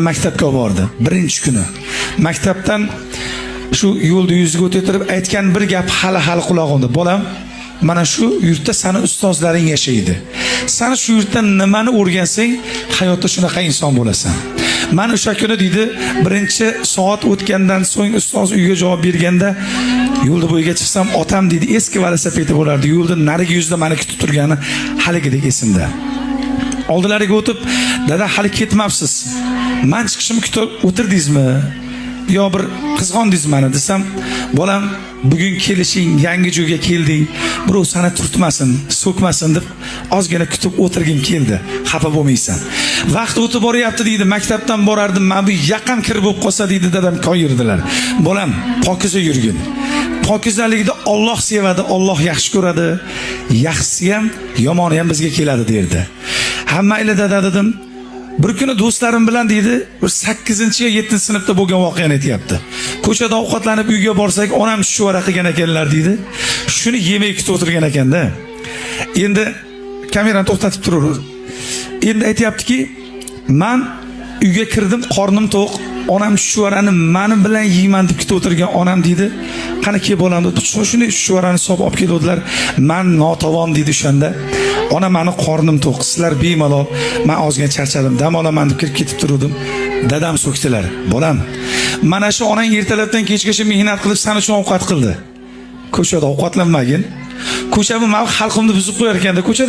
Maktabga bordi birinchi kuni. Maktabdan shu yo'lda yuziga o'tirib aytgan bir gap hali qulog'imda. Bolam, mana shu yurtda seni ustozlaring yashaydi. Seni shu yurtdan nimani o'rgansang, hayotda shunaqa inson bo'lasan. Men o'sha kuni deydi, birinchi soat o'tgandan so'ng ustoz uyga javob berganda, yo'lda bo'yiga chiqsam, otam deydi, eski velosipedi bo'lardi. Yo'lda narigi yuzda meni kutib turgani haligidek esimda. Oldilariga o'tib, dada hali ketmabsiz. Men chiqishimni kutib o'tirdingizmi? Yo bir qizg'ondingiz meni desam, bolam, bugun kelishing, yangi joyga kelding. Birov seni turtmasin, so'kmasin deb ozgina kutib o'tirgim keldi. Xafa bo'lmaysan. Vaqt o'tib boryapti deydi, maktabdan borardim, men bu yaqin kirib bo'lib qolsa deydi, dadam koyirdilar. Bolam, pokiza yurgin. Pokizaligida Alloh sevadi, Alloh yaxshi ko'radi. Yaxshisi ham, yomoni ham bizga keladi derdi. Hamma ila dada dedim. Bir kuni do'stlarim bilan deydi, 8-yo 7-sinfda bo'lgan voqeani aytayapti. Ko'chada ovqatlanib uyga borsak, onam shu varaqa qilgan ekanlar deydi. Shuni yemay kutib o'tirgan ekanda. Endi kamerani to'xtatib turur. Endi aytayaptiki, men uyga kirdim, qornim to'q. Onam shuvarani meni bilan yeyman deb kutib o'tirgan onam deydi. Qani ke bolam deb shuni shuvarani solib olib keldilar. Men notavon deydi o'shanda. Ona meni qornim to'q, sizlar bemalol, men ozgina charchadim, dam olaman deb kirib ketib turdim. Dadam so'kdilar. Bolam, mana shu onang ertalabdan kechgacha mehnat qilib sen uchun ovqat qildi. Ko'chada ovqatlanmagin. Ko'cha bu xalqimni buzib qo'yar ekanda, ko'chada